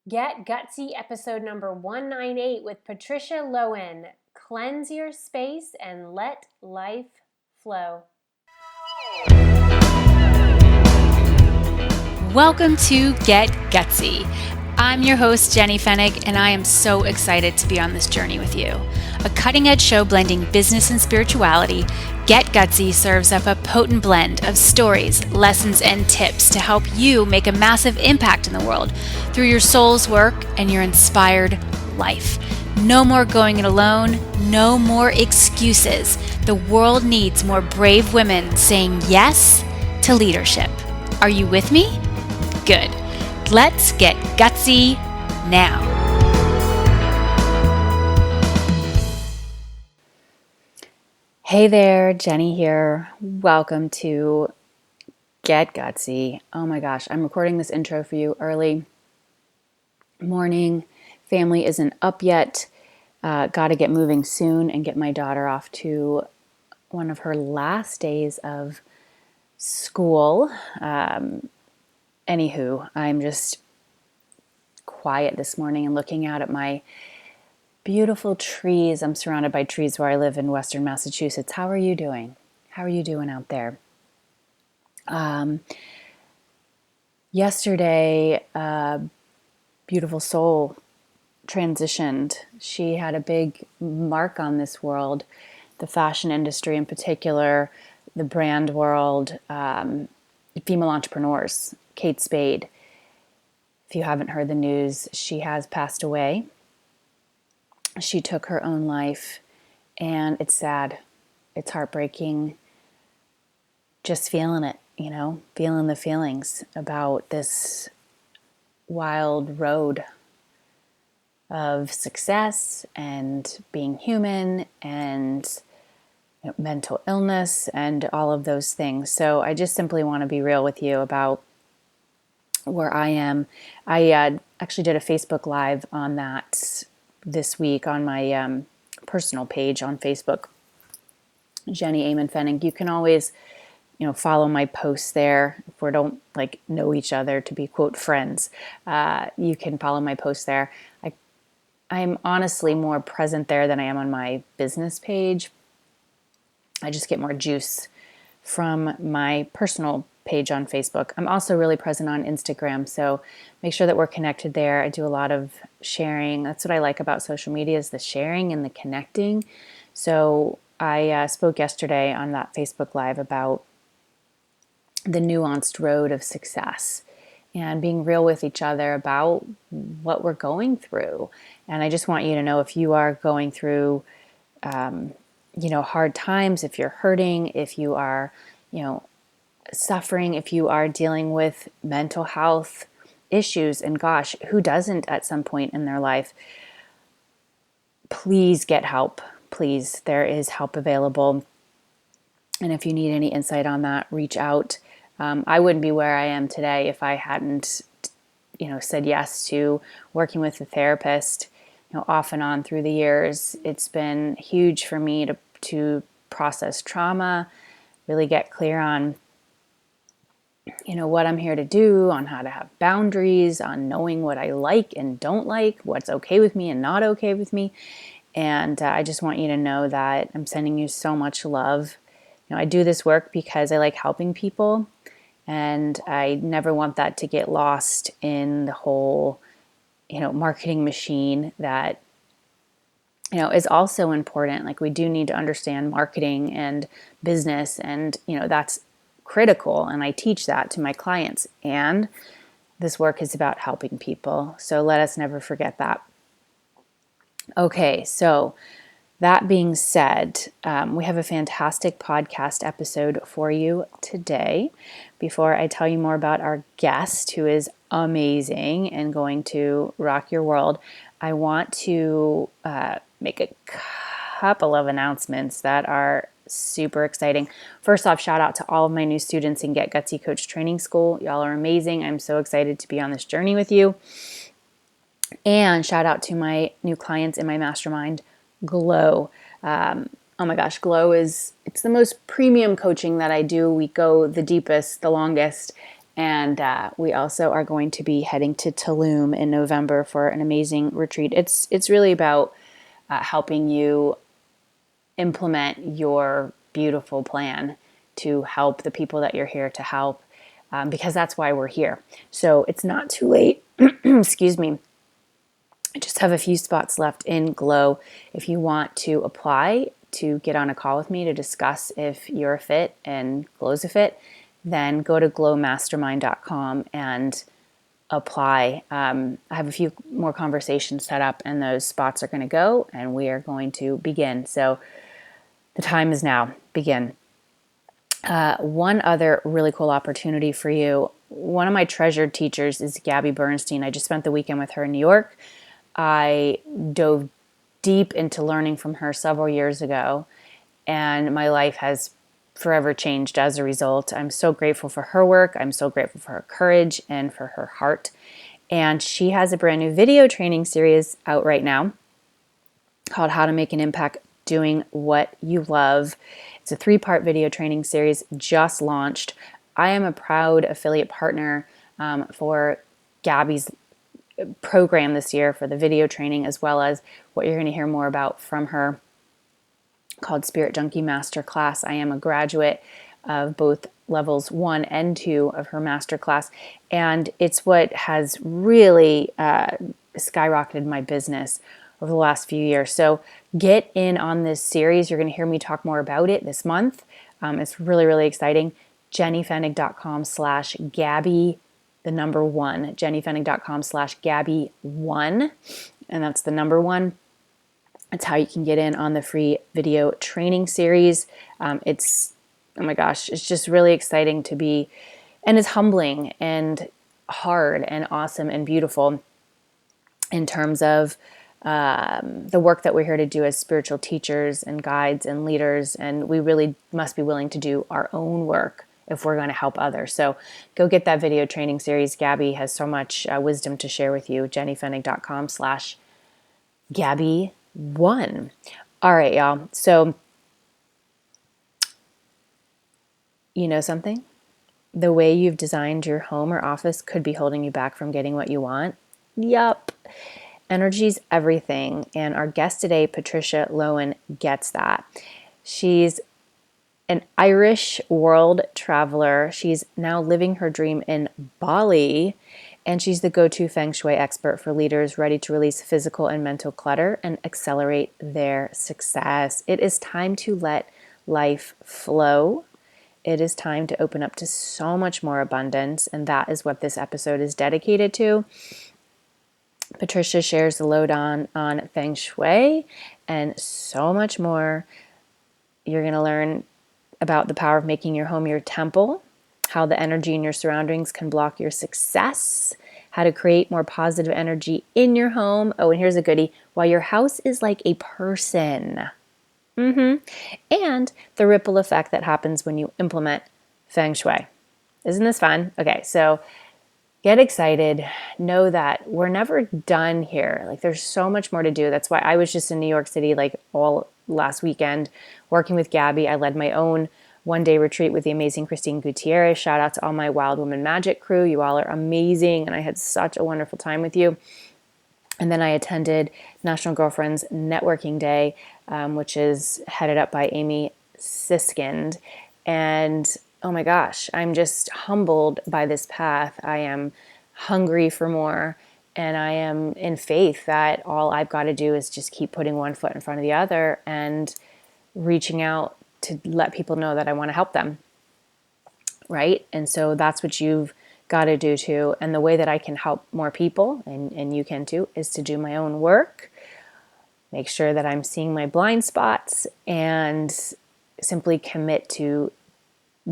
Get Gutsy episode number 198 with Patricia Lohan. Cleanse your space and let life flow. Welcome to Get Gutsy. I'm your host, Jenny Fennig, and I am so excited to be on this journey with you. A cutting-edge show blending business and spirituality, Get Gutsy serves up a potent blend of stories, lessons, and tips to help you make a massive impact in the world through your soul's work and your inspired life. No more going it alone, no more excuses. The world needs more brave women saying yes to leadership. Are you with me? Good. Let's get gutsy now. Hey there, Jenny here. Welcome to Get Gutsy. Oh my gosh, I'm recording this intro for you early morning. Family isn't up yet. Got to get moving soon and get my daughter off to one of her last days of school. Anywho, I'm just quiet this morning and looking out at my beautiful trees. I'm surrounded by trees where I live in Western Massachusetts. How are you doing? How are you doing out there? Yesterday, beautiful soul transitioned. She had a big mark on this world, the fashion industry in particular, the brand world, female entrepreneurs. Kate Spade. If you haven't heard the news, she has passed away. She took her own life, and it's sad. It's heartbreaking. Just feeling it, feeling the feelings about this wild road of success and being human and mental illness and all of those things. So I just simply want to be real with you about where I am. I actually did a Facebook Live on that this week on my personal page on Facebook, Jenny Amen Fennig. You can always, follow my posts there. If we don't know each other to be quote friends, you can follow my posts there. I'm honestly more present there than I am on my business page. I just get more juice from my personal page on Facebook. I'm also really present on Instagram, so make sure that we're connected there. I do a lot of sharing. That's what I like about social media, is the sharing and the connecting. So I spoke yesterday on that Facebook Live about the nuanced road of success and being real with each other about what we're going through. And I just want you to know, if you are going through hard times, if you're hurting, if you are, suffering, if you are dealing with mental health issues, and gosh, who doesn't at some point in their life, please get help. Please, there is help available. And if you need any insight on that, reach out. I wouldn't be where I am today if I hadn't, said yes to working with a therapist, off and on through the years. It's been huge for me to process trauma, really get clear on what I'm here to do, on how to have boundaries, on knowing what I like and don't like, what's okay with me and not okay with me. And I just want you to know that I'm sending you so much love. I do this work because I like helping people, and I never want that to get lost in the whole, marketing machine that, is also important. Like, we do need to understand marketing and business, and, that's critical, and I teach that to my clients, and this work is about helping people, so let us never forget that. Okay, so that being said, we have a fantastic podcast episode for you today. Before I tell you more about our guest, who is amazing and going to rock your world, I want to make a couple of announcements that are super exciting. First off, shout out to all of my new students in Get Gutsy Coach Training School. Y'all are amazing. I'm so excited to be on this journey with you. And shout out to my new clients in my mastermind, Glow. Oh my gosh, Glow it's the most premium coaching that I do. We go the deepest, the longest, And we also are going to be heading to Tulum in November for an amazing retreat. It's really about helping you implement your beautiful plan to help the people that you're here to help, because that's why we're here. So it's not too late. Excuse me. I just have a few spots left in Glow. If you want to apply to get on a call with me to discuss if you're a fit and Glow's a fit, then go to glowmastermind.com and apply. I have a few more conversations set up, and those spots are going to go, and we are going to begin. So the time is now. Begin. One other really cool opportunity for you. One of my treasured teachers is Gabby Bernstein. I just spent the weekend with her in New York. I dove deep into learning from her several years ago, and my life has forever changed as a result. I'm so grateful for her work. I'm so grateful for her courage and for her heart. And she has a brand new video training series out right now called How to Make an Impact Doing What You Love. It's a 3-part video training series just launched. I am a proud affiliate partner for Gabby's program this year for the video training, as well as what you're going to hear more about from her called Spirit Junkie Masterclass. I am a graduate of both levels 1 and 2 of her masterclass, and it's what has really skyrocketed my business over the last few years. So get in on this series. You're going to hear me talk more about it this month. It's really, really exciting. jennyfenig.com/Gabby, the number 1, jennyfenig.com/Gabby1, and that's the number 1. That's how you can get in on the free video training series. It's, oh my gosh, it's just really exciting to be, and it's humbling and hard and awesome and beautiful in terms of the work that we're here to do as spiritual teachers and guides and leaders. And we really must be willing to do our own work if we're going to help others. So go get that video training series. Gabby has so much wisdom to share with you. jennyfenig.com/Gabby1. All right, y'all. So, you know something? The way you've designed your home or office could be holding you back from getting what you want. Yup. Energy's everything. And our guest today, Patricia Lohan, gets that. She's an Irish world traveler. She's now living her dream in Bali, and she's the go-to feng shui expert for leaders ready to release physical and mental clutter and accelerate their success. It is time to let life flow. It is time to open up to so much more abundance, and that is what this episode is dedicated to. Patricia shares the lowdown on feng shui and so much more. You're going to learn about the power of making your home your temple, how the energy in your surroundings can block your success, how to create more positive energy in your home. Oh, and here's a goodie. Why your house is like a person. And the ripple effect that happens when you implement feng shui. Isn't this fun? Okay, so get excited. Know that we're never done here. Like, there's so much more to do. That's why I was just in New York City like all last weekend working with Gabby. I led my own one-day retreat with the amazing Christine Gutierrez. Shout out to all my Wild Woman Magic crew. You all are amazing, and I had such a wonderful time with you. And then I attended National Girlfriends Networking Day, which is headed up by Amy Siskind. And oh my gosh, I'm just humbled by this path. I am hungry for more. And I am in faith that all I've got to do is just keep putting one foot in front of the other and reaching out to let people know that I want to help them. Right? And so that's what you've got to do too. And the way that I can help more people, and you can too, is to do my own work, make sure that I'm seeing my blind spots, and simply commit to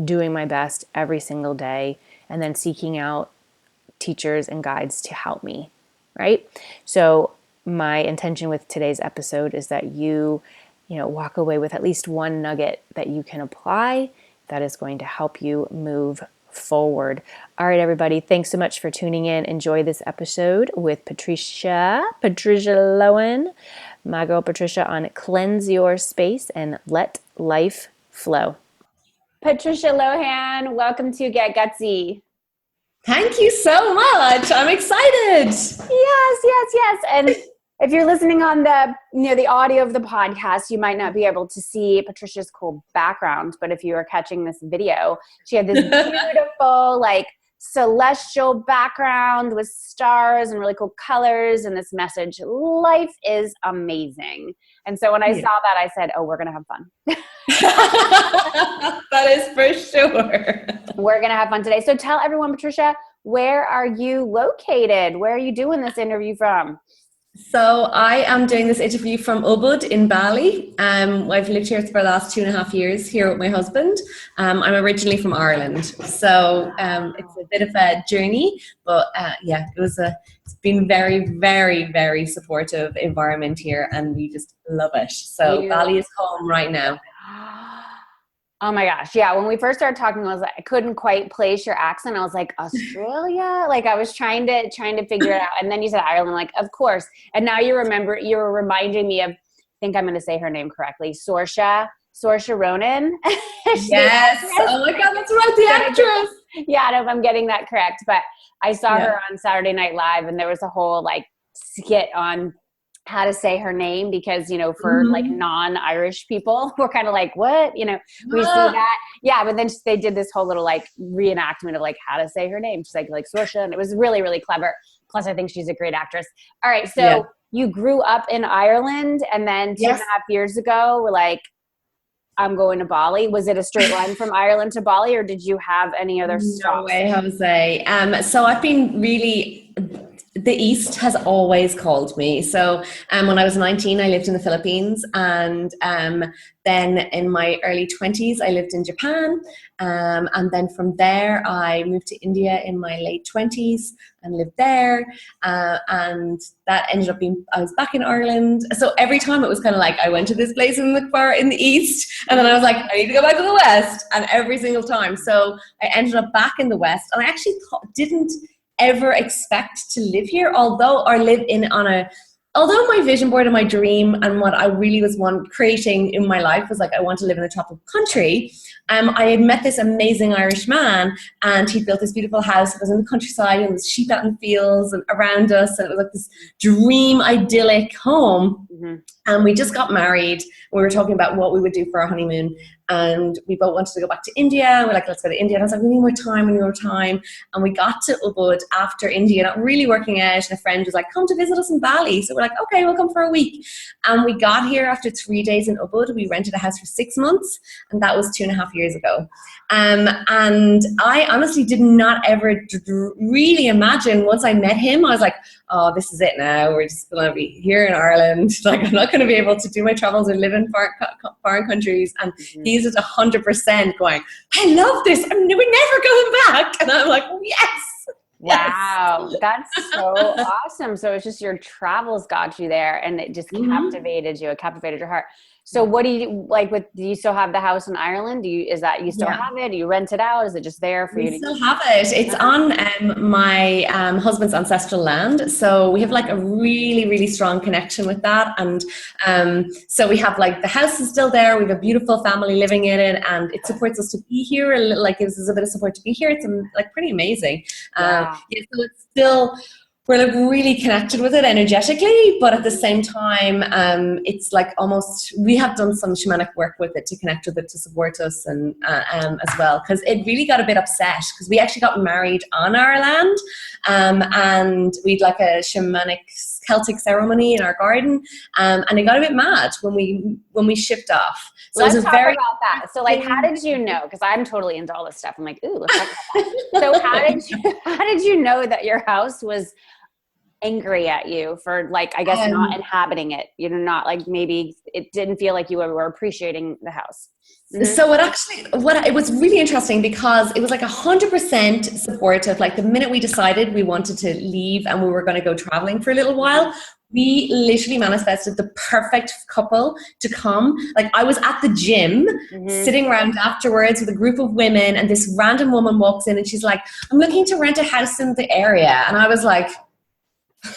doing my best every single day, and then seeking out teachers and guides to help me, right? So my intention with today's episode is that you walk away with at least one nugget that you can apply that is going to help you move forward. All right, everybody, thanks so much for tuning in. Enjoy this episode with Patricia Lohan, my girl Patricia, on Cleanse Your Space and Let Life Flow. Patricia Lohan, welcome to Get Gutsy. Thank you so much. I'm excited. Yes. And if you're listening on the audio of the podcast, you might not be able to see Patricia's cool background, but if you are catching this video, she had this beautiful, like, celestial background with stars and really cool colors and this message, life is amazing. And so when I saw that, I said, oh, we're going to have fun. That is for sure. We're going to have fun today. So tell everyone, Patricia, where are you located? Where are you doing this interview from? So I am doing this interview from Ubud in Bali. I've lived here for the last 2.5 years here with my husband. I'm originally from Ireland, so it's a bit of a journey, but it's been very, very, very supportive environment here, and we just love it. So Bali is home right now. Oh my gosh. Yeah. When we first started talking, I couldn't quite place your accent. I was like, Australia? Like I was trying to figure it out. And then you said Ireland, like, of course. And now you were reminding me of, I think I'm going to say her name correctly. Saoirse Ronan. Yes. Oh my God, that's right. The actress. Yeah. I don't know if I'm getting that correct, but I saw her on Saturday Night Live, and there was a whole like skit on how to say her name, because, for like non-Irish people, we're kind of like, what, we see that. Yeah. But then they did this whole little like reenactment of like how to say her name. She's like Saoirse, and it was really, really clever. Plus I think she's a great actress. All right. So you grew up in Ireland, and then 2.5 years ago, we're like, I'm going to Bali. Was it a straight line from Ireland to Bali, or did you have any other stops? No way, Jose. So I've been really, the East has always called me. So when I was 19, I lived in the Philippines, and then in my early 20s, I lived in Japan. And then from there, I moved to India in my late 20s and lived there. And that ended up being, I was back in Ireland. So every time it was kind of like, I went to this place in the East, and then I was like, I need to go back to the West. And every single time. So I ended up back in the West, and I actually didn't ever expect to live here, although my vision board and my dream and what I really was creating in my life was like, I want to live in a tropical country. I had met this amazing Irish man, and he built this beautiful house. It was in the countryside, and there was sheep out in the fields and around us, and it was like this dream idyllic home. And we just got married. We were talking about what we would do for our honeymoon, and we both wanted to go back to India. And we're like, let's go to India. And I was like, we need more time. And we got to Ubud after India, not really working out. And a friend was like, come to visit us in Bali. So we're like, okay, we'll come for a week. And we got here after 3 days in Ubud. We rented a house for 6 months, and that was 2.5 years ago. And I honestly did not ever really imagine, once I met him, I was like, oh, this is it now. We're just going to be here in Ireland. Like, I'm not going to be able to do my travels or live in foreign countries. And he's at 100% going, I love this. We're never going back. And I'm like, oh, yes. Wow, that's so awesome. So it's just your travels got you there, and it just captivated you. It captivated your heart. So what do you like do you still have the house in Ireland? Do you still have it? Do you rent it out? Is it just there for you? We still have it. It's on my husband's ancestral land. So we have like a really, really strong connection with that. And so we have like the house is still there. We have a beautiful family living in it, and it supports us to be here. Like gives us a bit of support to be here. It's like pretty amazing. So it's still, we're like really connected with it energetically, but at the same time, it's like almost, we have done some shamanic work with it to connect with it, to support us, and as well, because it really got a bit upset, because we actually got married on our land, and we'd like a shamanic Celtic ceremony in our garden, and it got a bit mad when we shipped off. So let's talk about that. So like, how did you know? Because I'm totally into all this stuff. I'm like, ooh, let's talk about that. So how did you know that your house was angry at you for, like, I guess not inhabiting it? Not like, maybe it didn't feel like you were appreciating the house. So it was really interesting, because it was like 100% supportive. Like the minute we decided we wanted to leave and we were going to go traveling for a little while, we literally manifested the perfect couple to come. Like I was at the gym sitting around afterwards with a group of women, and this random woman walks in and she's like, I'm looking to rent a house in the area. And I was like,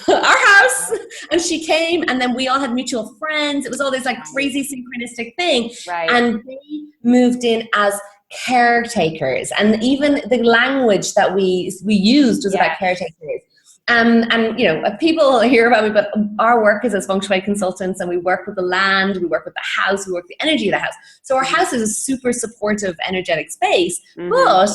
our house. And she came, and then we all had mutual friends. It was all this like crazy synchronistic thing. Right. And they moved in as caretakers, and even the language that we used was about caretakers. And you know, people hear about me, but our work is as feng shui consultants, and we work with the land, we work with the house, we work with the energy of the house. So our house is a super supportive, energetic space. But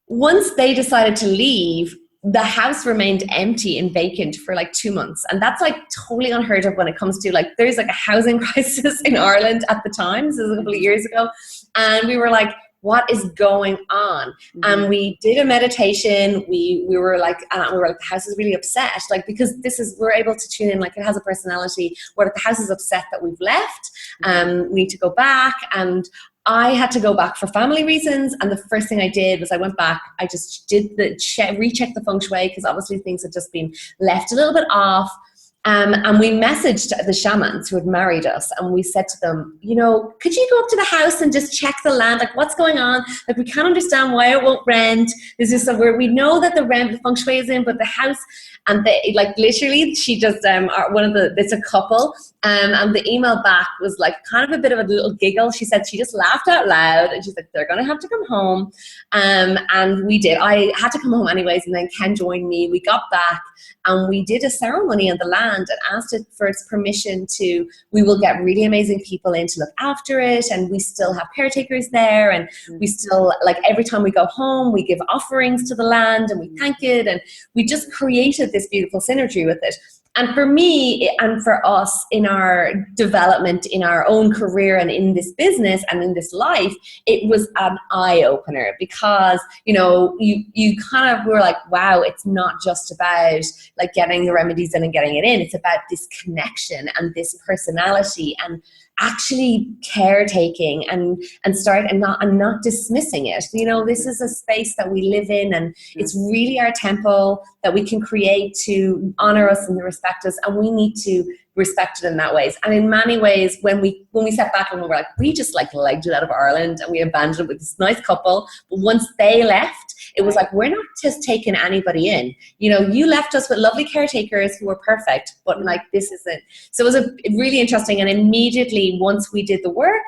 once they decided to leave, the house remained empty and vacant for like 2 months. And that's like totally unheard of when it comes to like, there's like a housing crisis in Ireland at the time. This is a couple of years ago. And we were like, what is going on? And we did a meditation. We were like, the house is really upset. Like, because we're able to tune in, like it has a personality where the house is upset that we've left. We need to go back. And I had to go back for family reasons. And the first thing I did was I went back. I just did recheck the feng shui, because obviously things had just been left a little bit off. And we messaged the shamans who had married us, and we said to them, you know, could you go up to the house and just check the land? Like, what's going on? Like, we can't understand why it won't rent. This is somewhere we know that the feng shui is in, but the house, and they, like, literally, she just, it's a couple, and the email back was like kind of a bit of a little giggle. She said she just laughed out loud, and she's like, they're going to have to come home. And we did. I had to come home anyways, and then Ken joined me. We got back, and we did a ceremony on the land and asked it for its permission we will get really amazing people in to look after it, and we still have caretakers there, and we still, like, every time we go home, we give offerings to the land and we thank it, and we just created this beautiful synergy with it. And for me and for us in our development, in our own career and in this business and in this life, it was an eye-opener, because, you know, you kind of were like, wow, it's not just about like getting the remedies in and getting it in. It's about this connection and this personality and actually caretaking and not dismissing it. You know, this is a space that we live in, and it's really our temple that we can create to honor us and respect us, and we need to respect it in that ways. And in many ways, when we sat back and we were like, we just like legged it out of Ireland and we abandoned it with this nice couple, but once they left, it was like, we're not just taking anybody in. You know, you left us with lovely caretakers who were perfect, but like, this isn't. So it was really interesting. And immediately once we did the work,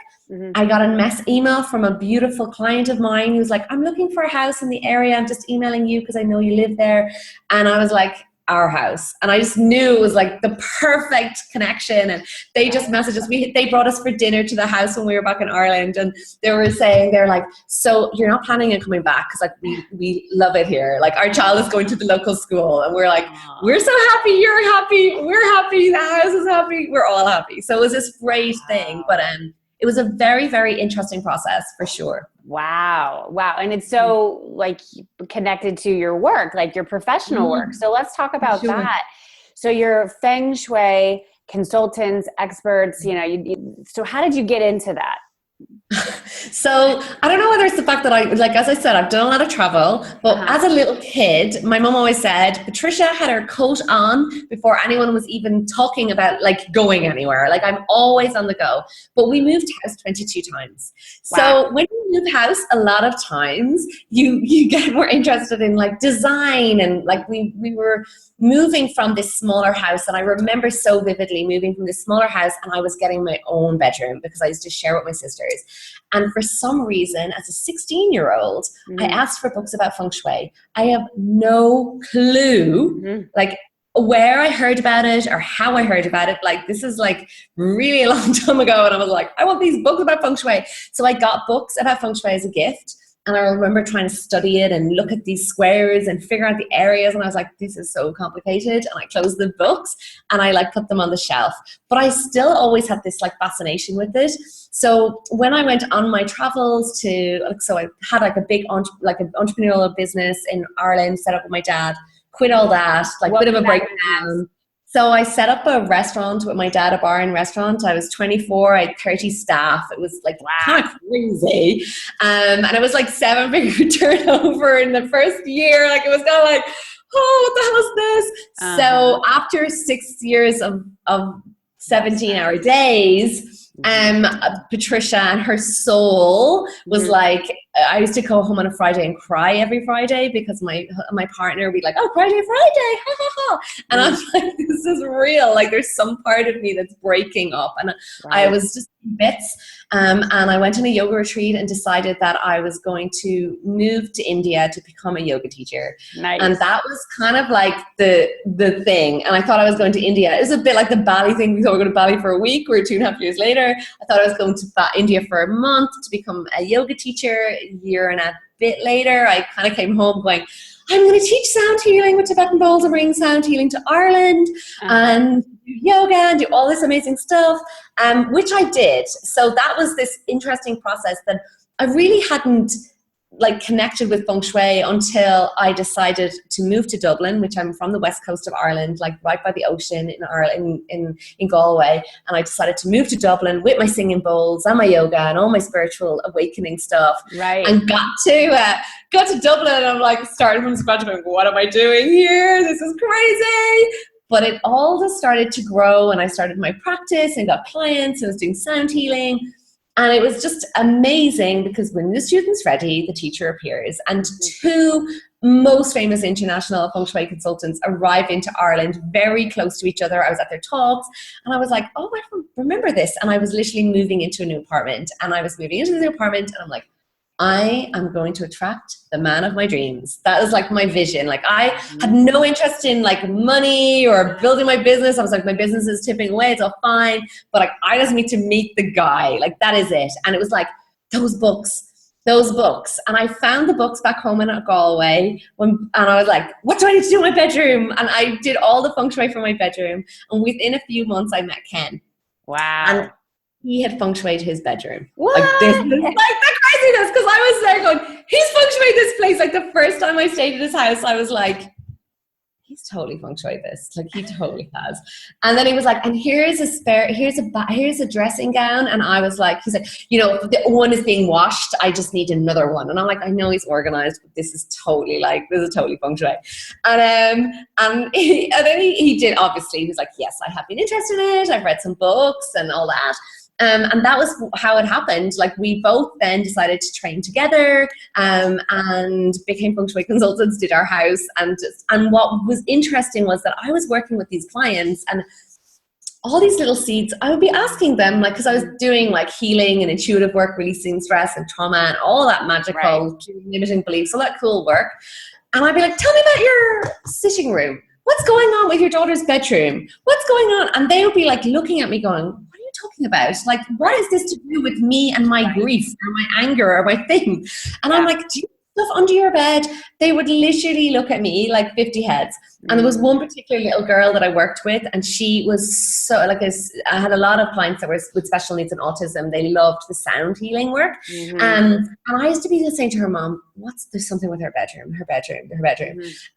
I got a email from a beautiful client of mine who's like, I'm looking for a house in the area. I'm just emailing you because I know you live there. And I was like, our house. And I just knew it was like the perfect connection. And they just messaged us. They brought us for dinner to the house when we were back in Ireland. And they're like, so you're not planning on coming back? Because like we love it here. Like, our child is going to the local school. And we're like, we're so happy. You're happy. We're happy. The house is happy. We're all happy. So it was this great thing. But it was a very, very interesting process for sure. Wow. And it's so like connected to your work, like your professional work. So let's talk about that. So you're feng shui consultants, experts, you know, so how did you get into that? So I don't know whether it's the fact that as I said, I've done a lot of travel, but as a little kid, my mom always said, Patricia had her coat on before anyone was even talking about like going anywhere. Like, I'm always on the go. But we moved house 22 times. Wow. So when you move house, a lot of times you get more interested in like design, and like we were moving from this smaller house, and I remember so vividly moving from this smaller house, and I was getting my own bedroom because I used to share with my sisters. And for some reason, as a 16-year-old, I asked for books about feng shui. I have no clue, like, where I heard about it or how I heard about it. Like, this is like really a long time ago, and I was like, I want these books about feng shui. So I got books about feng shui as a gift. And I remember trying to study it and look at these squares and figure out the areas. And I was like, this is so complicated. And I closed the books and I like put them on the shelf. But I still always had this like fascination with it. So when I went on my travels so I had like a big an entrepreneurial business in Ireland, set up with my dad, quit all that, like a bit of a breakdown. So I set up a restaurant with my dad, a bar and restaurant. I was 24, I had 30 staff. It was like kind of crazy. And it was like 7-figure turnover in the first year. Like, it was kind of like, oh, what the hell is this? So after 6 years of 17-hour days, Patricia and her soul was like, I used to go home on a Friday and cry every Friday because my partner would be like, oh, Friday, ha ha ha. And I'm like, this is real. Like there's some part of me that's breaking up. And I was just in bits. And I went on a yoga retreat and decided that I was going to move to India to become a yoga teacher. Nice. And that was kind of like the thing. And I thought I was going to India. It was a bit like the Bali thing. We thought we were going to Bali for a week. We're 2.5 years later. I thought I was going to India for a month to become a yoga teacher. A year and a bit later, I kind of came home going, I'm going to teach sound healing with Tibetan bowls and bring sound healing to Ireland and do yoga and do all this amazing stuff, which I did. So that was this interesting process that I really hadn't like connected with feng shui until I decided to move to Dublin, which I'm from the west coast of Ireland, like right by the ocean in Ireland, in Galway. And I decided to move to Dublin with my singing bowls and my yoga and all my spiritual awakening stuff. Right. And got to Dublin and I'm like starting from scratch going, what am I doing here? This is crazy. But it all just started to grow and I started my practice and got clients and was doing sound healing. And it was just amazing because when the student's ready, the teacher appears. And two most famous international feng shui consultants arrived into Ireland very close to each other. I was at their talks and I was like, oh, I don't remember this. And I was literally moving into a new apartment. And I was moving into the new apartment and I'm like, I am going to attract the man of my dreams. That was like my vision. Like I had no interest in like money or building my business. I was like, my business is tipping away. It's all fine. But like, I just need to meet the guy. Like that is it. And it was like those books. And I found the books back home in Galway and I was like, what do I need to do in my bedroom? And I did all the feng shui for my bedroom. And within a few months, I met Ken. Wow. And he had feng shuied his bedroom. What? Like this is like the craziness because I was there going, he's feng shuied this place. Like the first time I stayed at his house, I was like, he's totally feng shuied this. Like he totally has. And then he was like, and here's a dressing gown. And I was like, he's like, you know, the one is being washed. I just need another one. And I'm like, I know he's organized, but this is totally feng shui. And then he did, obviously, he was like, yes, I have been interested in it. I've read some books and all that. And that was how it happened. Like we both then decided to train together and became feng shui consultants, did our house. And what was interesting was that I was working with these clients and all these little seeds, I would be asking them, like, because I was doing like healing and intuitive work, releasing stress and trauma and all that magical, limiting beliefs, all that cool work. And I'd be like, tell me about your sitting room. What's going on with your daughter's bedroom? What's going on? And they would be like looking at me going, talking about? Like, what is this to do with me and my grief or my anger or my thing? And I'm like, do you have stuff under your bed? They would literally look at me like 50 heads. And there was one particular little girl that I worked with and she was so like I had a lot of clients that were with special needs and autism. They loved the sound healing work. And I used to be saying to her mom, there's something with her bedroom.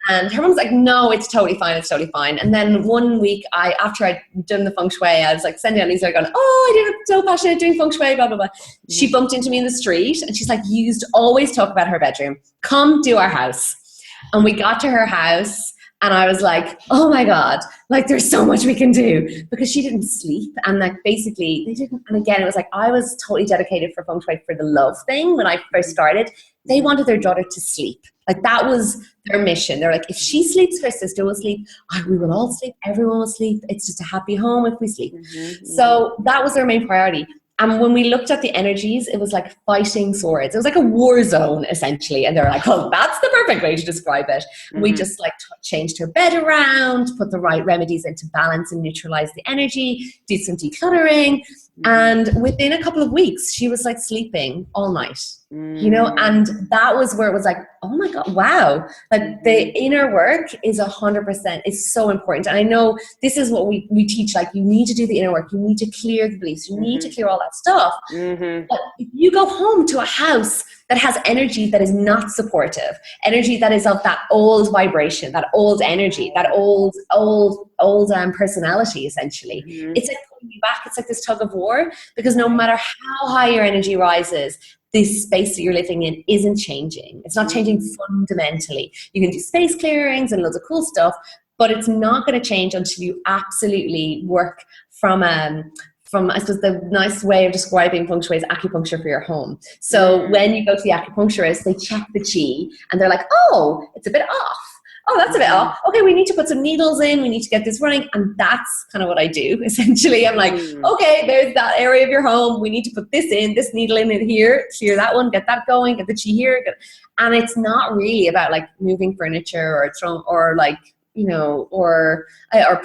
And her mom's like, no, it's totally fine. And then one week after I'd done the feng shui, I was like sending out these, going, oh, I'm so passionate doing feng shui, blah, blah, blah. She bumped into me in the street and she's like, you used to always talk about her bedroom. Come do our house. And we got to her house and I was like, oh my God, like there's so much we can do because she didn't sleep. And like basically they didn't. And again, it was like, I was totally dedicated for feng shui for the love thing. When I first started, they wanted their daughter to sleep. Like that was their mission. They're like, if she sleeps, her sister will sleep. We will all sleep. Everyone will sleep. It's just a happy home if we sleep. So that was their main priority. And when we looked at the energies, it was like fighting swords. It was like a war zone, essentially. And they were like, oh, that's the perfect way to describe it. We just like changed her bed around, put the right remedies into balance and neutralize the energy, did some decluttering. And within a couple of weeks, she was like sleeping all night, you know, and that was where it was like, oh my God, wow. Like the inner work is 100%, it's so important. And I know this is what we teach, like you need to do the inner work. You need to clear the beliefs. You need to clear all that stuff. But if you go home to a house that has energy that is not supportive, energy that is of that old vibration, that old energy, that old personality, essentially. It's like pulling you back. It's like this tug of war because no matter how high your energy rises, this space that you're living in isn't changing. It's not changing fundamentally. You can do space clearings and loads of cool stuff, but it's not going to change until you absolutely work from from, I suppose the nice way of describing feng shui is acupuncture for your home. So when you go to the acupuncturist, they check the chi and they're like, oh, it's a bit off. Oh, that's a bit off. Okay, we need to put some needles in. We need to get this running. And that's kind of what I do, essentially. I'm like, okay, there's that area of your home. We need to put this in, this needle in here, clear that one, get that going, get the chi here. And it's not really about like moving furniture or like, you know, or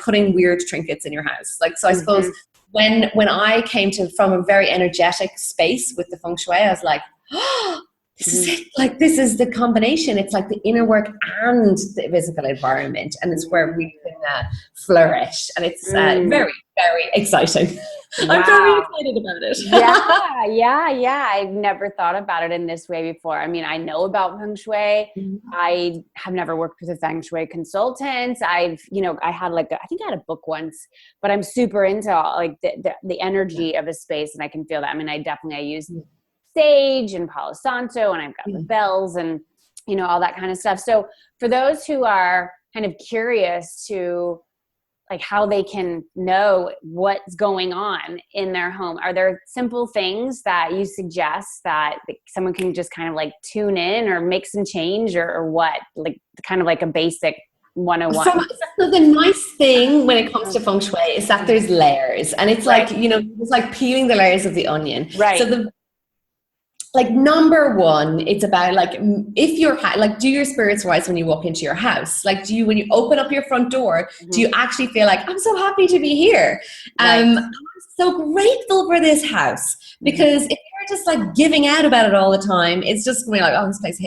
putting weird trinkets in your house. Like, so I suppose when I came from a very energetic space with the feng shui, I was like, oh, this is it. Like, this is the combination. It's like the inner work and the physical environment. And it's where we can flourish. And it's very, very exciting. Wow. I'm very excited about it. Yeah. I've never thought about it in this way before. I mean, I know about feng shui. I have never worked with a feng shui consultant. I had I think I had a book once, but I'm super into like the energy of a space, and I can feel that. I mean, I use sage and Palo Santo, and I've got the bells and, you know, all that kind of stuff. So for those who are kind of curious to like how they can know what's going on in their home, are there simple things that you suggest that someone can just kind of like tune in or make some change or what, like kind of like a basic 101? So the nice thing when it comes to feng shui is that there's layers, and it's like, you know, it's like peeling the layers of the onion. Right. So like number one, it's about like, if you're like, do your spirits rise when you walk into your house? Like, when you open up your front door, do you actually feel like, I'm so happy to be here? I'm so grateful for this house. Because if you're just like giving out about it all the time, it's just going to be like, oh, this place,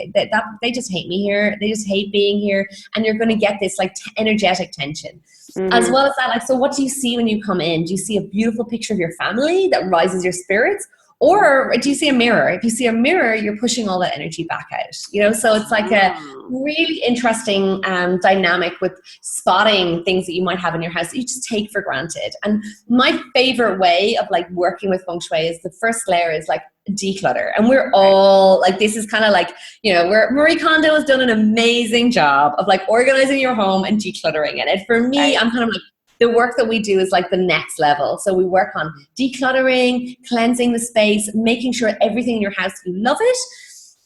they just hate me here. They just hate being here. And you're going to get this like energetic tension. As well as that, like, so what do you see when you come in? Do you see a beautiful picture of your family that rises your spirits? Or do you see a mirror? If you see a mirror, you're pushing all that energy back out, you know? So it's like a really interesting dynamic with spotting things that you might have in your house that you just take for granted. And my favorite way of like working with feng shui is the first layer is like declutter. And we're all like, this is kind of like, you know, Marie Kondo has done an amazing job of like organizing your home and decluttering it. And for me, I'm kind of like, the work that we do is like the next level. So we work on decluttering, cleansing the space, making sure everything in your house, you love it.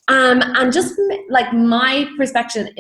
And just like my perspective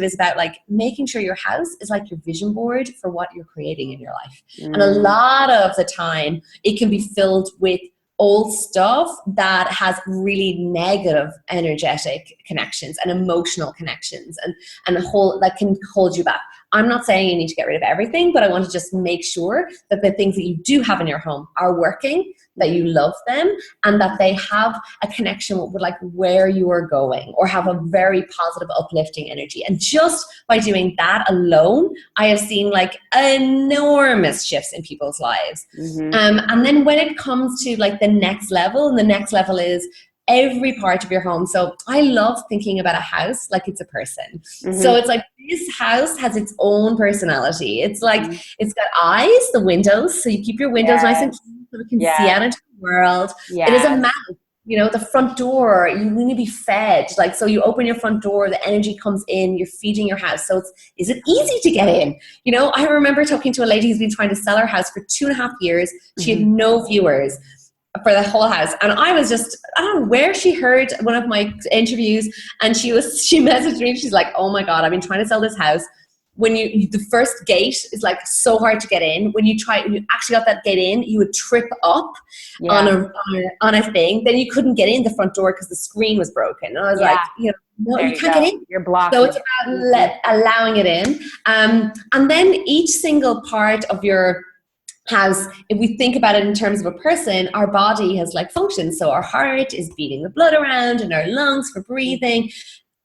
is about like making sure your house is like your vision board for what you're creating in your life. And a lot of the time it can be filled with old stuff that has really negative energetic connections and emotional connections and a whole that can hold you back. I'm not saying you need to get rid of everything, but I want to just make sure that the things that you do have in your home are working, that you love them, and that they have a connection with like where you are going or have a very positive, uplifting energy. And just by doing that alone, I have seen like enormous shifts in people's lives. And then when it comes to like the next level, and the next level is every part of your home. So I love thinking about a house like it's a person. So it's like this house has its own personality. It's like it's got eyes, the windows, so you keep your windows nice and clean so we can see out into the world. It is a mouth. You know, the front door, you need to be fed. Like, so you open your front door, the energy comes in, you're feeding your house. So is it easy to get in? You know, I remember talking to a lady who's been trying to sell her house for 2.5 years. She had no viewers for the whole house. And I was just, I don't know where she heard one of my interviews, and she messaged me. She's like, oh my God, I've been trying to sell this house. When the first gate is like so hard to get in. When you actually got that gate in, you would trip up on a thing. Then you couldn't get in the front door because the screen was broken. And I was like, you know, no, you can't get in. You're blocked. So it's about allowing it in. And then each single part of your house, if we think about it in terms of a person, our body has like functions. So our heart is beating the blood around, and our lungs for breathing.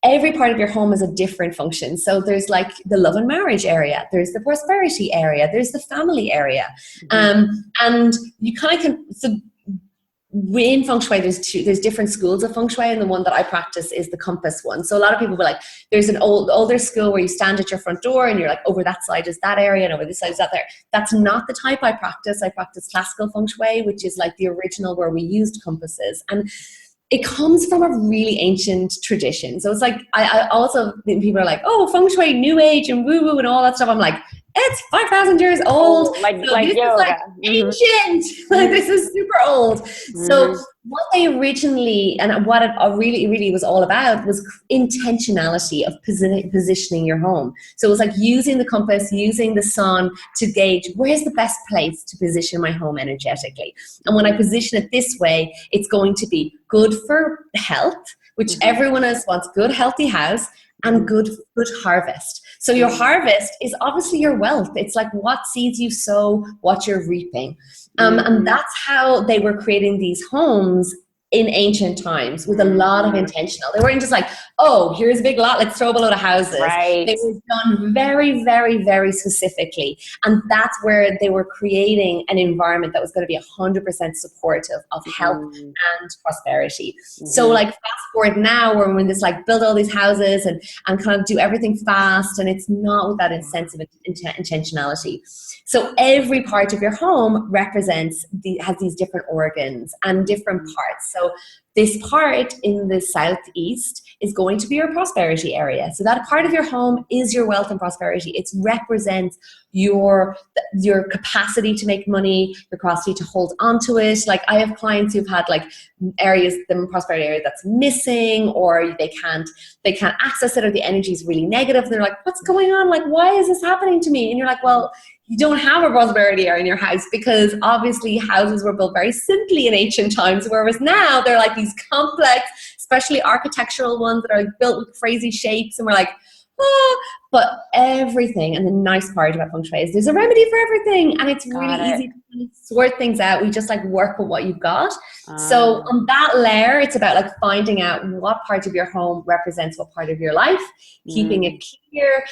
Every part of your home is a different function. So there's like the love and marriage area, there's the prosperity area, there's the family area. And you kind of can, so in feng shui, there's different schools of feng shui, and the one that I practice is the compass one. So a lot of people were like, there's an older school where you stand at your front door and you're like, over that side is that area and over this side is that there. That's not the type I practice. I practice classical feng shui, which is like the original where we used compasses. And it comes from a really ancient tradition. So it's like, I also think people are like, oh, feng shui, new age and woo woo and all that stuff. I'm like, it's 5,000 years old. Oh, like So this is like yoga. ancient. Like this is super old. So what they originally, and what it really, really was all about was intentionality of positioning your home. So it was like using the compass, using the sun to gauge where's the best place to position my home energetically. And when I position it this way, it's going to be good for health, which everyone else wants, good, healthy house, and good harvest. So your harvest is obviously your wealth. It's like what seeds you sow, what you're reaping. And that's how they were creating these homes in ancient times, with a lot of intentional. They weren't just like, oh, here's a big lot, let's throw up a load of houses. Right. They were done very, very, very specifically. And that's where they were creating an environment that was going to be 100% supportive of health and prosperity. So like fast forward now, we're in this like build all these houses and kind of do everything fast, and it's not with that sense of intentionality. So every part of your home has these different organs and different parts. So this part in the southeast is going to be your prosperity area. So that part of your home is your wealth and prosperity. It represents your capacity to make money, your capacity to hold onto it. Like I have clients who've had like areas, the prosperity area that's missing, or they can't access it, or the energy is really negative. And they're like, what's going on? Like, why is this happening to me? And you're like, well, you don't have a prosperity area in your house, because obviously houses were built very simply in ancient times, whereas now they're like these complex, especially architectural ones that are like built with crazy shapes, and we're like, but everything. And the nice part about feng shui is there's a remedy for everything, and it's really easy to sort things out. We just like work with what you've got. So on that layer, it's about like finding out what part of your home represents what part of your life, keeping it clear,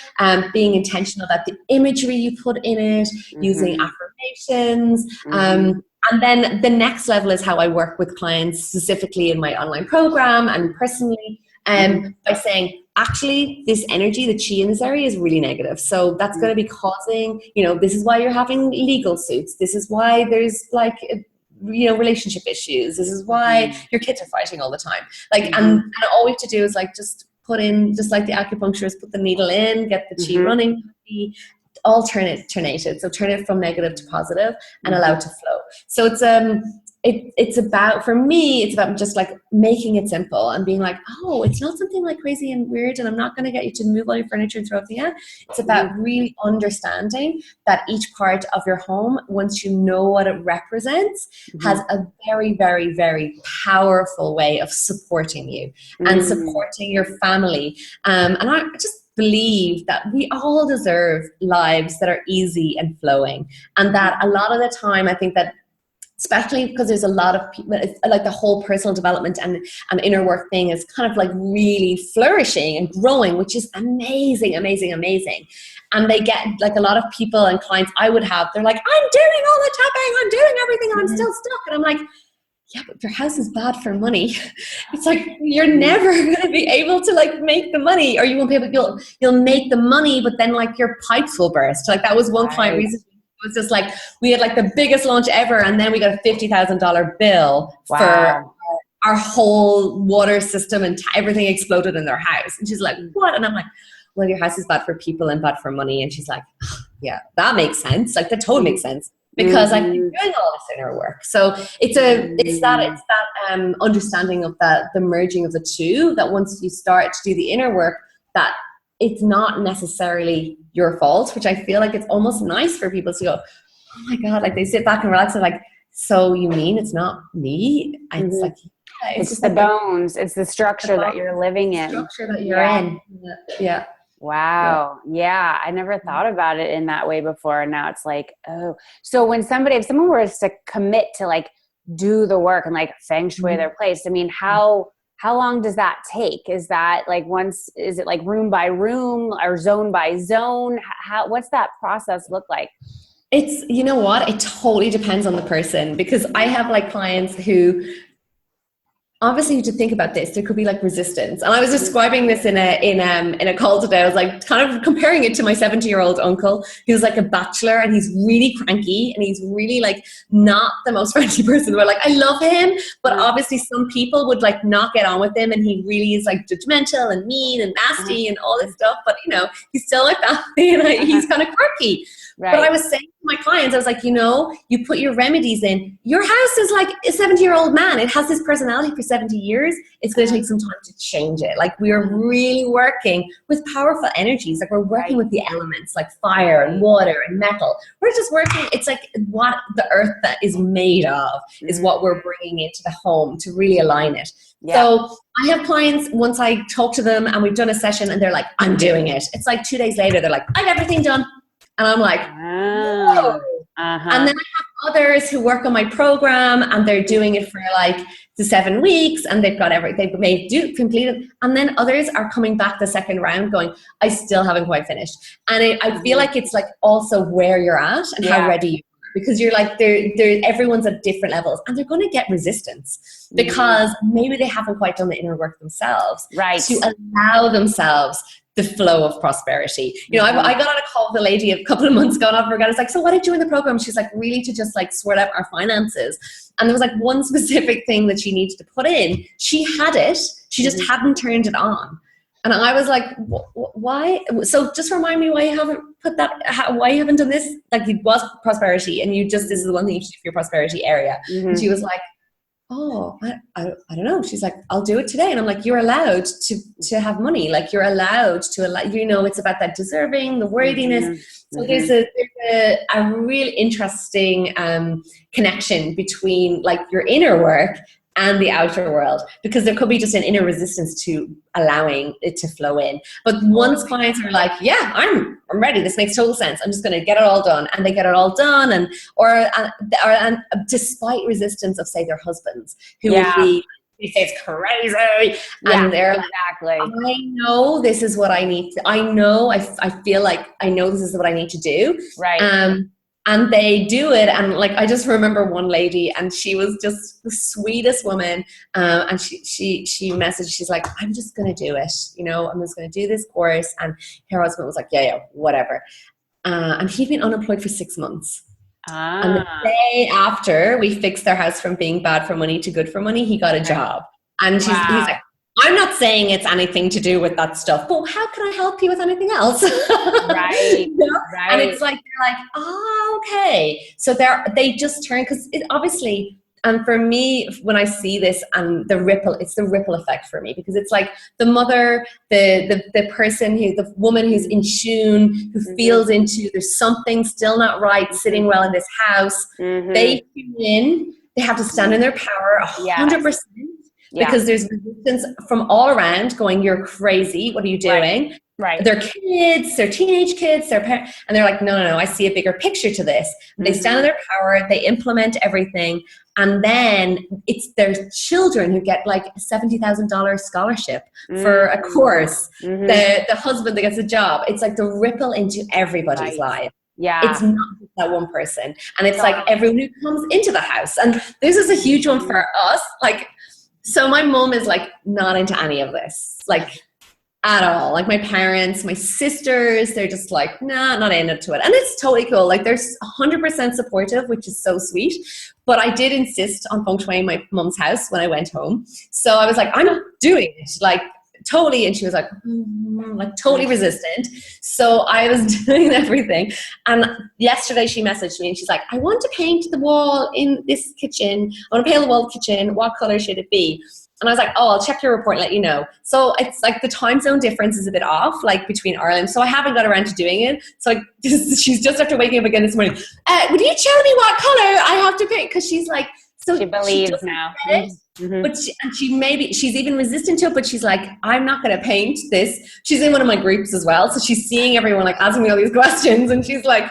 being intentional about the imagery you put in it, using affirmations. And then the next level is how I work with clients specifically in my online program and personally, by saying, actually, this energy, the chi in this area is really negative. So that's going to be causing, this is why you're having legal suits. This is why there's like, relationship issues. This is why your kids are fighting all the time. Like, and all we have to do is like, just put in, just like the acupuncturist, put the needle in, get the chi running, alternated. So turn it from negative to positive and allow it to flow. So it's about, for me, it's about just like making it simple and being like, oh, it's not something like crazy and weird, and I'm not going to get you to move all your furniture and throw everything out. It's about really understanding that each part of your home, once you know what it represents, has a very, very, very powerful way of supporting you and supporting your family. And I just believe that we all deserve lives that are easy and flowing, and that a lot of the time, I think that, especially because there's a lot of people, it's like the whole personal development and inner work thing is kind of like really flourishing and growing, which is amazing, amazing, amazing. And they get like a lot of people and clients I would have, they're like, I'm doing all the tapping, I'm doing everything, and I'm still stuck. And I'm like, yeah, but your house is bad for money. It's like, you're never going to be able to like make the money, or you won't be able, you'll make the money, but then like your pipes will burst. Like that was one client recently. It was just like, we had like the biggest launch ever, and then we got a $50,000 bill for our whole water system, and everything exploded in their house. And she's like, what? And I'm like, well, your house is bad for people and bad for money. And she's like, yeah, that makes sense. Like that totally makes sense, because I've been doing all this inner work. So it's that understanding of the merging of the two, that once you start to do the inner work, that it's not necessarily your fault, which I feel like it's almost nice for people to go, oh my God, like they sit back and relax and like, so you mean it's not me? It's like, yeah, it's just the like bones. It's the structure that you're living in. Structure that you're in. Yeah. Wow. Yeah. I never thought about it in that way before. And now it's like, oh, so if someone were to commit to like do the work and like feng shui their place, I mean, how long does that take? Is that like is it like room by room or zone by zone? What's that process look like? It's, you know what? It totally depends on the person, because I have like clients who obviously you have to think about this. There could be like resistance. And I was describing this in a call today. I was like kind of comparing it to my 70-year-old uncle, who's like a bachelor and he's really cranky and he's really like not the most friendly person. But like I love him, but obviously some people would like not get on with him, and he really is like judgmental and mean and nasty and all this stuff. But you know, he's still like that, and he's kind of quirky. Right. But I was saying to my clients, I was like, you know, you put your remedies in. Your house is like a 70-year-old man. It has this personality for 70 years. It's going to take some time to change it. Like we're really working with powerful energies. Like we're working with the elements like fire and water and metal. We're just working. It's like what the earth that is made of is what we're bringing into the home to really align it. Yeah. So I have clients, once I talk to them and we've done a session and they're like, I'm doing it. It's like 2 days later, they're like, I have everything done. And I'm like, whoa. And then I have others who work on my program and they're doing it for like the 7 weeks and they've got everything, they've completed. And then others are coming back the second round going, I still haven't quite finished. And I feel like it's like also where you're at and how ready you are, because you're like, everyone's at different levels and they're going to get resistance because maybe they haven't quite done the inner work themselves to allow themselves the flow of prosperity. You know, I got on a call with a lady a couple of months ago and I forgot. It's like, so what did you in the program? She's like, really to just like sort out our finances. And there was like one specific thing that she needed to put in. She had it. She just hadn't turned it on. And I was like, why? So just remind me why you haven't put that, why you haven't done this? Like it was prosperity and you just, this is the one thing you should do for your prosperity area. And she was like, oh, I don't know. She's like, I'll do it today. And I'm like, you're allowed to have money. Like you're allowed to allow, you know, it's about that deserving, the worthiness. So there's a real interesting connection between like your inner work and the outer world, because there could be just an inner resistance to allowing it to flow in. But once clients are like, yeah, I'm ready, this makes total sense, I'm just going to get it all done, and they get it all done, and despite resistance of say their husbands who would be, he says crazy, and they're like, I know this is what I need to, I feel like I know this is what I need to do, and they do it. And like, I just remember one lady, and she was just the sweetest woman. And she messaged, she's like, I'm just going to do it. You know, I'm just going to do this course. And her husband was like, yeah, whatever. And he'd been unemployed for 6 months. And the day after we fixed their house from being bad for money to good for money, he got a job. And he's like, I'm not saying it's anything to do with that stuff, but how can I help you with anything else? You know? And it's like, they're like, oh, okay. So they just turn, because it obviously, and for me, when I see this and it's the ripple effect for me, because it's like the mother, the person the woman who's in tune, who feels into there's something still not right, sitting well in this house, they tune in, they have to stand in their power 100%. Because there's resistance from all around going, you're crazy, what are you doing? Their kids, their teenage kids, their parents, and they're like, no, I see a bigger picture to this. They stand in their power, they implement everything, and then it's their children who get like a $70,000 scholarship for a course. The husband that gets a job. It's like the ripple into everybody's life. It's not just that one person. And it's like everyone who comes into the house. And this is a huge one for us. Like, so my mom is like not into any of this, like at all. Like my parents, my sisters, they're just like, nah, not into it. And it's totally cool. Like they're 100% supportive, which is so sweet. But I did insist on feng shui in my mom's house when I went home. So I was like, I'm doing it. Like totally. And she was like totally resistant. So I was doing everything. And yesterday she messaged me and she's like, I want to paint the wall in this kitchen. I want to paint the wall in the kitchen. What color should it be? And I was like, oh, I'll check your report and let you know. So it's like the time zone difference is a bit off, like between Ireland. So I haven't got around to doing it. So like, she's just after waking up again this morning. Would you tell me what color I have to pick? Because she's like, so she believes now. But she's even resistant to it, but she's like, I'm not going to paint this. She's in one of my groups as well. So she's seeing everyone like asking me all these questions. And she's like,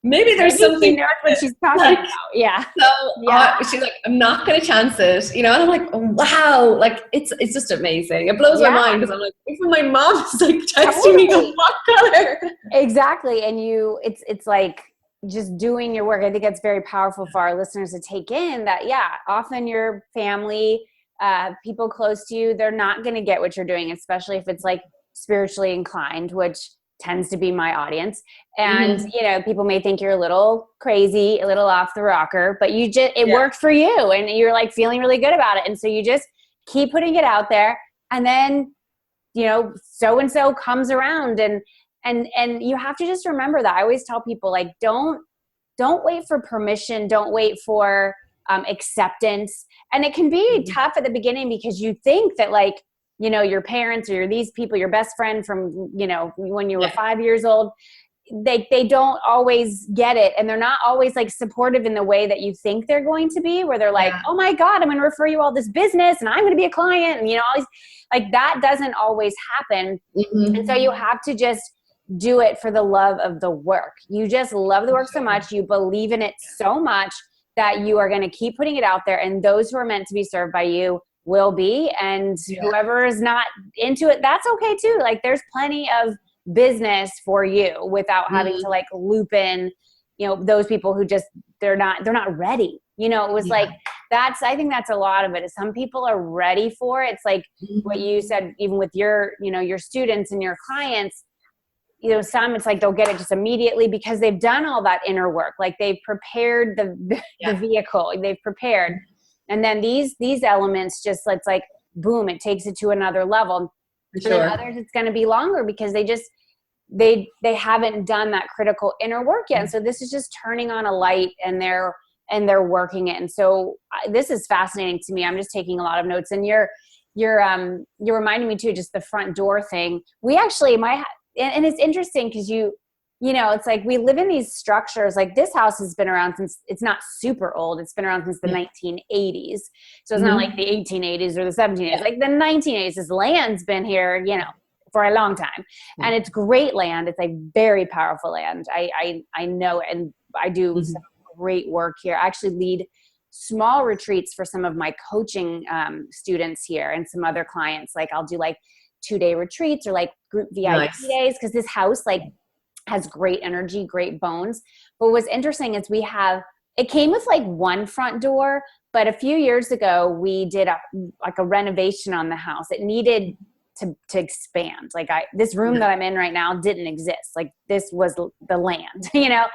maybe there's something. She knows what she's talking about. Yeah. So she's like, I'm not going to chance it, you know. And I'm like, oh, wow, like it's just amazing. It blows my mind because I'm like, even my mom is like texting me what color. Exactly, and it's like just doing your work. I think it's very powerful for our listeners to take in that. Yeah, often your family people close to you, they're not going to get what you're doing, especially if it's like spiritually inclined, which tends to be my audience. And, you know, people may think you're a little crazy, a little off the rocker, but it worked for you and you're like feeling really good about it. And so you just keep putting it out there, and then, you know, so-and-so comes around, and you have to just remember that. I always tell people, like, don't wait for permission. Don't wait for acceptance. And it can be tough at the beginning because you think that, like, you know, your parents or you're these people, your best friend from, you know, when you were 5 years old, they don't always get it. And they're not always like supportive in the way that you think they're going to be, where they're like, oh my God, I'm going to refer you all this business and I'm going to be a client. And, you know, always, like, that doesn't always happen. And so you have to just do it for the love of the work. You just love the work so much. You believe in it so much that you are going to keep putting it out there. And those who are meant to be served by you will be. And whoever is not into it, that's okay too. Like, there's plenty of business for you without having to like loop in, you know, those people who just, they're not ready. You know, it was like, I think that's a lot of it, is some people are ready for it. It's like what you said, even with your, you know, your students and your clients, you know, some, it's like they'll get it just immediately because they've done all that inner work. Like, they've prepared the vehicle, they've prepared. And then these elements just, it's like, boom, it takes it to another level. And then others, it's going to be longer because they haven't done that critical inner work yet. And so this is just turning on a light, and they're working it. And so this is fascinating to me. I'm just taking a lot of notes, and you're reminding me too, just the front door thing. We actually, and it's interesting because you know, it's like we live in these structures. Like, this house has been around since, it's not super old. It's been around since the 1980s. So it's not like the 1880s or the 1780s, like the 1980s. This land's been here, you know, for a long time. And it's great land. It's like very powerful land. I know it, and I do some great work here. I actually lead small retreats for some of my coaching students here and some other clients. Like, I'll do like 2-day retreats or like group VIP days, because this house like has great energy, great bones. But what's interesting is it came with like one front door, but a few years ago we did a renovation on the house. It needed to expand. Like, this room that I'm in right now didn't exist. Like, this was the land, you know,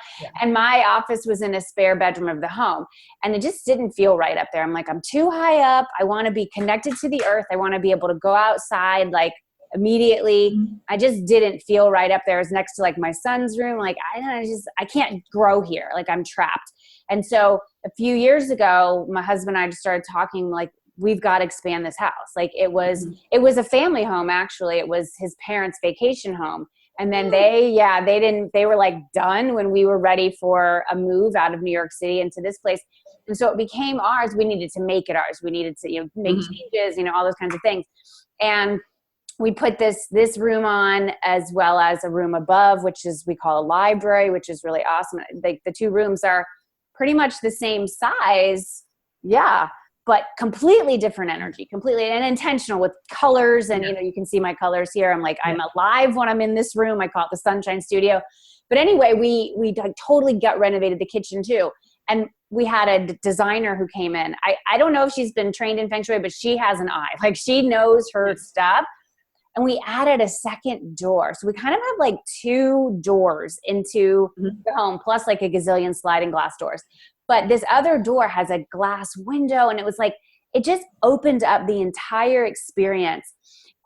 and my office was in a spare bedroom of the home, and it just didn't feel right up there. I'm like, I'm too high up. I want to be connected to the earth. I want to be able to go outside, like, immediately. I just didn't feel right up there. It was next to like my son's room. Like, I can't grow here. Like, I'm trapped. And so a few years ago, my husband and I just started talking, like, we've got to expand this house. Like, it was a family home. Actually, it was his parents' vacation home. And then they were like done when we were ready for a move out of New York City into this place. And so it became ours. We needed to make it ours. We needed to, you know, make changes, you know, all those kinds of things. And we put this room on, as well as a room above, which is, we call a library, which is really awesome. Like, the two rooms are pretty much the same size. Yeah. But completely different energy, completely, and intentional with colors. And, you know, you can see my colors here. I'm like, I'm alive when I'm in this room. I call it the Sunshine Studio. But anyway, we totally gut renovated the kitchen too. And we had a designer who came in. I don't know if she's been trained in feng shui, but she has an eye. Like, she knows her stuff. And we added a second door. So we kind of have like 2 doors into the home, plus like a gazillion sliding glass doors. But this other door has a glass window, and it was like, it just opened up the entire experience.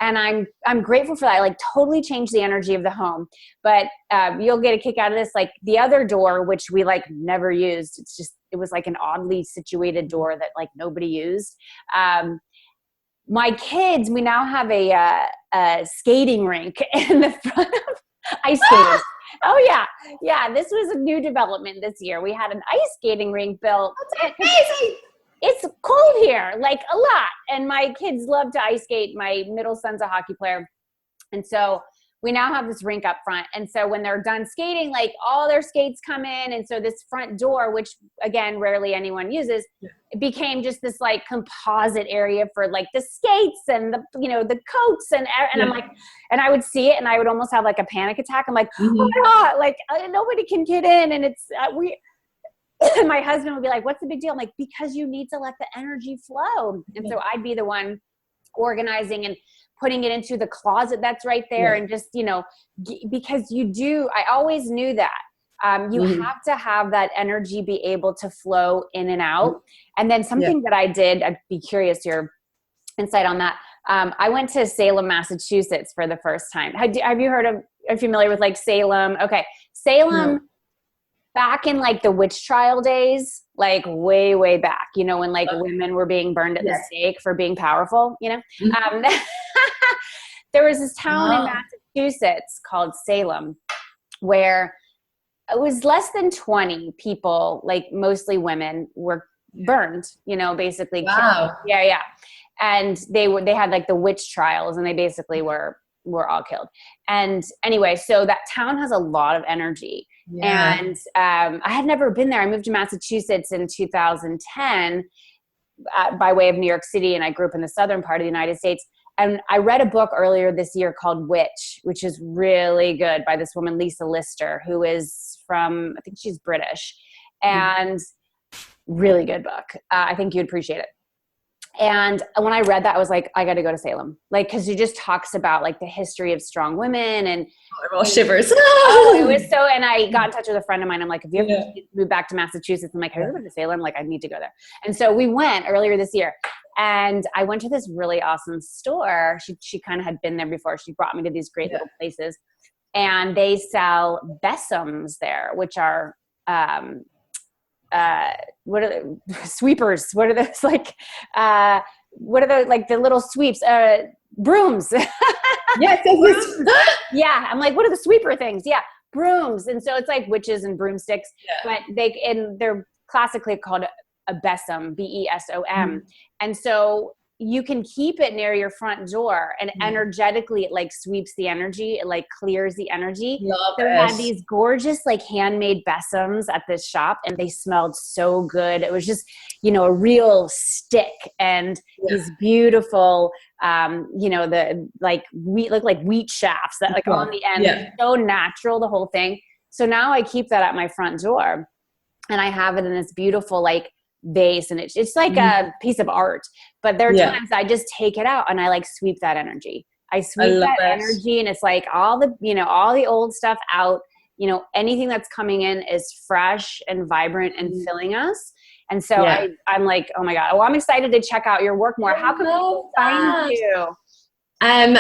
And I'm grateful for that. I like totally changed the energy of the home. But you'll get a kick out of this. Like, the other door, which we like never used, it was like an oddly situated door that like nobody used. My kids, we now have a skating rink in the front of ice skating. Oh yeah. Yeah. This was a new development this year. We had an ice skating rink built. That's amazing. It's cold here, like a lot. And my kids love to ice skate. My middle son's a hockey player. And so we now have this rink up front. And so when they're done skating, like, all their skates come in. And so this front door, which again, rarely anyone uses, it became just this like composite area for like the skates and the, you know, the coats. And I'm like, and I would see it and I would almost have like a panic attack. I'm like, oh my God, like, nobody can get in. And it's, my husband would be like, what's the big deal? I'm like, because you need to let the energy flow. And so I'd be the one organizing and putting it into the closet that's right there. And just, because I always knew that. You have to have that energy be able to flow in and out. And then something that I did, I'd be curious your insight on that. I went to Salem, Massachusetts for the first time. Have you are you familiar with like Salem? Okay. Salem, back in like the witch trial days, like way, way back, when like women were being burned at the stake for being powerful, there was this town in Massachusetts called Salem where it was less than 20 people, like mostly women, were burned, basically killed. Yeah. And they had like the witch trials, and they basically were all killed. And anyway, so that town has a lot of energy. And I had never been there. I moved to Massachusetts in 2010 by way of New York City, and I grew up in the southern part of the United States. And I read a book earlier this year called Witch, which is really good, by this woman, Lisa Lister, who is from, I think she's British, and really good book. I think you'd appreciate it. And when I read that, I was like, I got to go to Salem. Like, cause she just talks about like the history of strong women and shivers. It was so, and I got in touch with a friend of mine. I'm like, if you ever move back to Massachusetts, I'm like, have you ever been to Salem? Like, I need to go there. And so we went earlier this year, and I went to this really awesome store. She kind of had been there before. She brought me to these great little places, and they sell besoms there, which are, what are the sweepers? What are those like? What are the, like the little sweeps? Brooms. Brooms. Yeah. I'm like, what are the sweeper things? Yeah. Brooms. And so it's like witches and broomsticks, but they're classically called a besom, BESOM. And so you can keep it near your front door, and energetically it like sweeps the energy. It like clears the energy. So we had these gorgeous like handmade besoms at this shop, and they smelled so good. It was just, a real stick, and these beautiful, the like wheat, look like wheat shafts that like on the end, so natural, the whole thing. So now I keep that at my front door, and I have it in this beautiful like vase, and it's like a piece of art. But there are times I just take it out and I like sweep that energy. I sweep that energy, and it's like all the old stuff out. Anything that's coming in is fresh and vibrant and filling us. And so I'm like, oh my God. Well, I'm excited to check out your work more. How can people find you?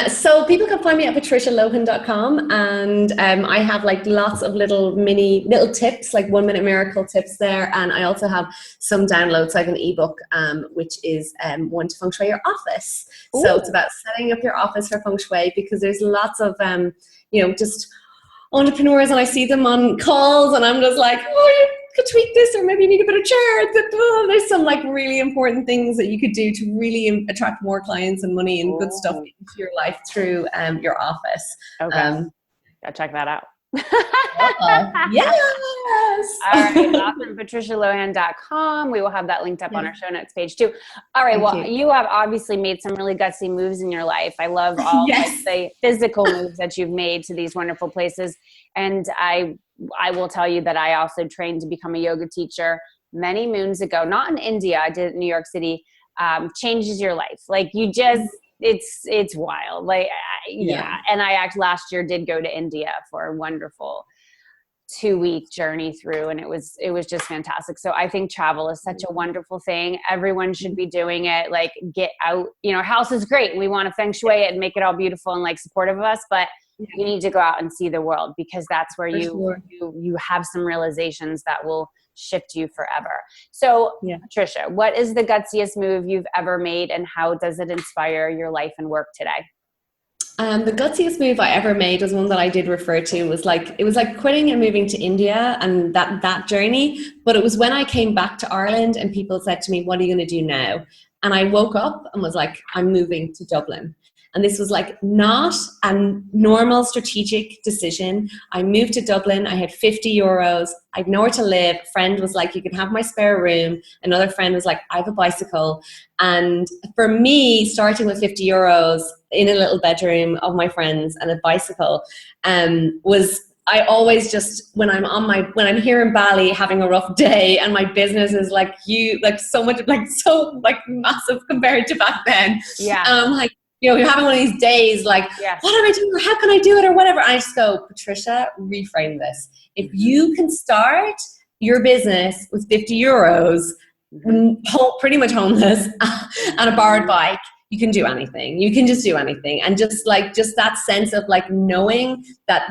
So people can find me at patricialohan.com, and I have like lots of little tips, like 1 minute miracle tips there. And I also have some downloads. I have an ebook, which is one to feng shui your office. Ooh. So it's about setting up your office for feng shui, because there's lots of, just entrepreneurs, and I see them on calls, and I'm just like, oh, you could tweak this, or maybe you need a better chair. There's some like really important things that you could do to really attract more clients and money and good stuff into your life through your office. Okay. Gotta check that out. Yes. All right. Awesome. PatriciaLohan.com. We will have that linked up on our show notes page too. All right. You have obviously made some really gutsy moves in your life. I love all like the physical moves that you've made to these wonderful places. And I will tell you that I also trained to become a yoga teacher many moons ago, not in India. I did it in New York City. Changes your life. Like you just, it's wild. Like, And I actually last year did go to India for a wonderful 2-week journey through, and it was just fantastic. So I think travel is such a wonderful thing. Everyone should be doing it. Like get out, our house is great. We want to feng shui it and make it all beautiful and like supportive of us, but you need to go out and see the world, because that's where you have some realizations that will shift you forever. So Patricia, what is the gutsiest move you've ever made, and how does it inspire your life and work today? The gutsiest move I ever made was one that I did refer to. It was like quitting and moving to India and that journey. But it was when I came back to Ireland and people said to me, what are you going to do now? And I woke up and was like, I'm moving to Dublin. And this was like not a normal strategic decision. I moved to Dublin. I had 50 euros. I had nowhere to live. A friend was like, you can have my spare room. Another friend was like, I have a bicycle. And for me, starting with 50 euros in a little bedroom of my friends and a bicycle was I always just, when I'm here in Bali having a rough day and my business is like so massive compared to back then. Yeah. Like, you know, you're having one of these days like, Yes. what do I do? Or how can I do it or whatever? I just go, Patricia, reframe this. If you can start your business with 50 euros, pretty much homeless and a borrowed bike, you can do anything. You can just do anything. And just that sense of like knowing that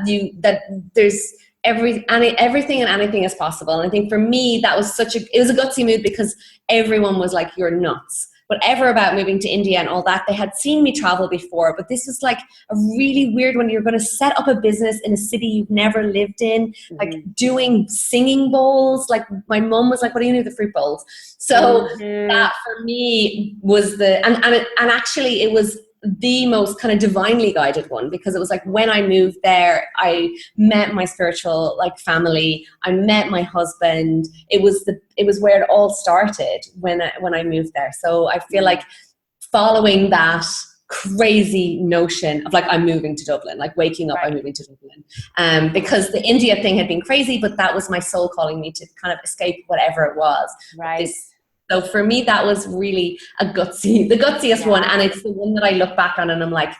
there's everything and anything is possible. And I think for me, that was it was a gutsy move because everyone was like, you're nuts. Whatever about moving to India and all that, they had seen me travel before, but this was like a really weird one. You're going to set up a business in a city you've never lived in, like doing singing bowls. Like my mom was like, what do you do with the fruit bowls? So that for me was and actually it was the most kind of divinely guided one, because it was like when I moved there, I met my spiritual like family. I met my husband. It was where it all started when I moved there. So I feel like following that crazy notion of like, I'm moving to Dublin, like waking up, I'm moving to Dublin. Because the India thing had been crazy, but that was my soul calling me to kind of escape whatever it was. Right. So for me, that was really the gutsiest one. And it's the one that I look back on and I'm like,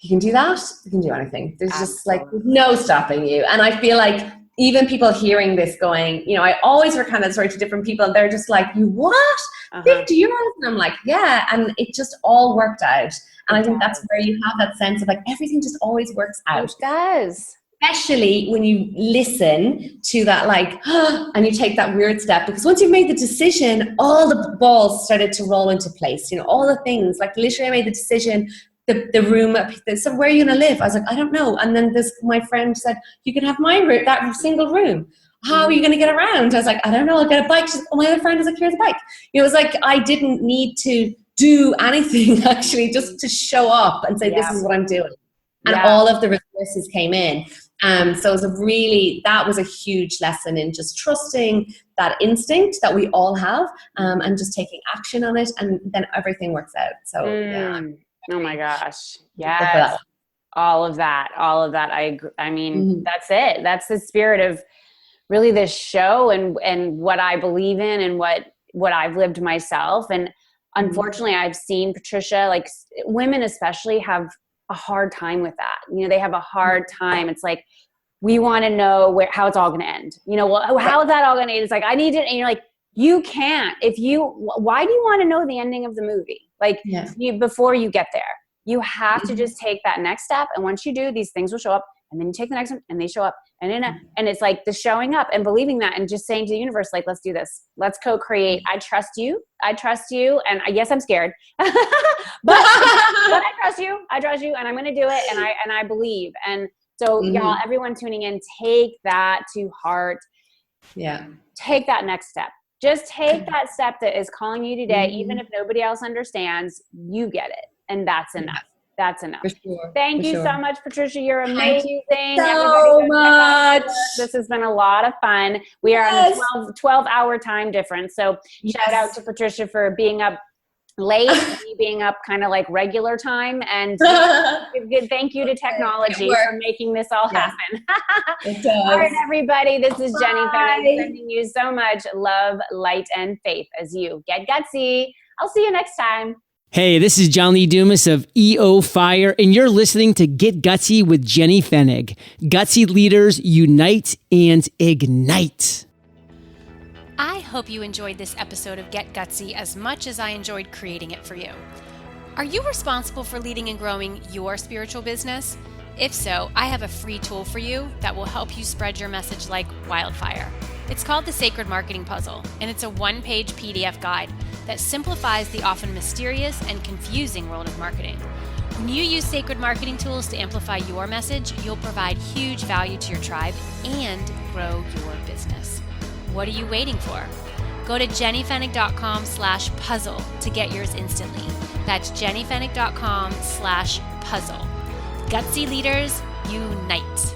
you can do that. You can do anything. There's just like no stopping you. And I feel like even people hearing this going, you know, I always recount that story to different people and they're just like, you what? 50 euros? And I'm like, yeah. And it just all worked out. And I think that's where you have that sense of like, everything just always works out. It does. Especially when you listen to that, like, and you take that weird step, because once you've made the decision, all the balls started to roll into place. You know, all the things, like literally I made the decision, the room, they said, where are you going to live? I was like, I don't know. And then my friend said, you can have my room, that single room. How are you going to get around? I was like, I don't know, I'll get a bike. She's like, oh, my other friend was like, here's a bike. You know, it was like, I didn't need to do anything actually, just to show up and say, this is what I'm doing. And all of the resources came in. So it was that was a huge lesson in just trusting that instinct that we all have, and just taking action on it, and then everything works out. So oh my gosh, yes, all of that. I agree. I mean, that's it. That's the spirit of really this show and what I believe in and what I've lived myself. And unfortunately, I've seen, Patricia, like women especially have a hard time with that. You know, they have a hard time. It's like, we want to know how it's all going to end. You know, well, how is that all going to end? It's like, I need it. And you're like, you can't. Why do you want to know the ending of the movie? Like before you get there, you have to just take that next step. And once you do, these things will show up. And then you take the next one and they show up. And it's like the showing up and believing that and just saying to the universe, like, let's do this. Let's co-create. I trust you. And yes, I'm scared, but I trust you. And I'm going to do it. And I believe. And so y'all, everyone tuning in, take that to heart. Yeah. Take that next step. Just take that step that is calling you today. Even if nobody else understands, you get it. And that's enough. That's enough. For sure. Thank you so much, Patricia. You're amazing. Thank you so much. This has been a lot of fun. We are on a 12-hour time difference. So shout out to Patricia for being up late, and me being up kind of like regular time. And thank you to technology for making this all happen. It does. All right, everybody. This is Jenny Fennig sending you so much love, light, and faith as you get gutsy. I'll see you next time. Hey, this is John Lee Dumas of EO Fire, and you're listening to Get Gutsy with Jenny Fennig. Gutsy leaders unite and ignite. I hope you enjoyed this episode of Get Gutsy as much as I enjoyed creating it for you. Are you responsible for leading and growing your spiritual business? If so, I have a free tool for you that will help you spread your message like wildfire. It's called the Sacred Marketing Puzzle, and it's a one-page PDF guide that simplifies the often mysterious and confusing world of marketing. When you use sacred marketing tools to amplify your message, you'll provide huge value to your tribe and grow your business. What are you waiting for? Go to jennyfennig.com/puzzle to get yours instantly. That's jennyfennig.com/puzzle. Gutsy leaders, unite.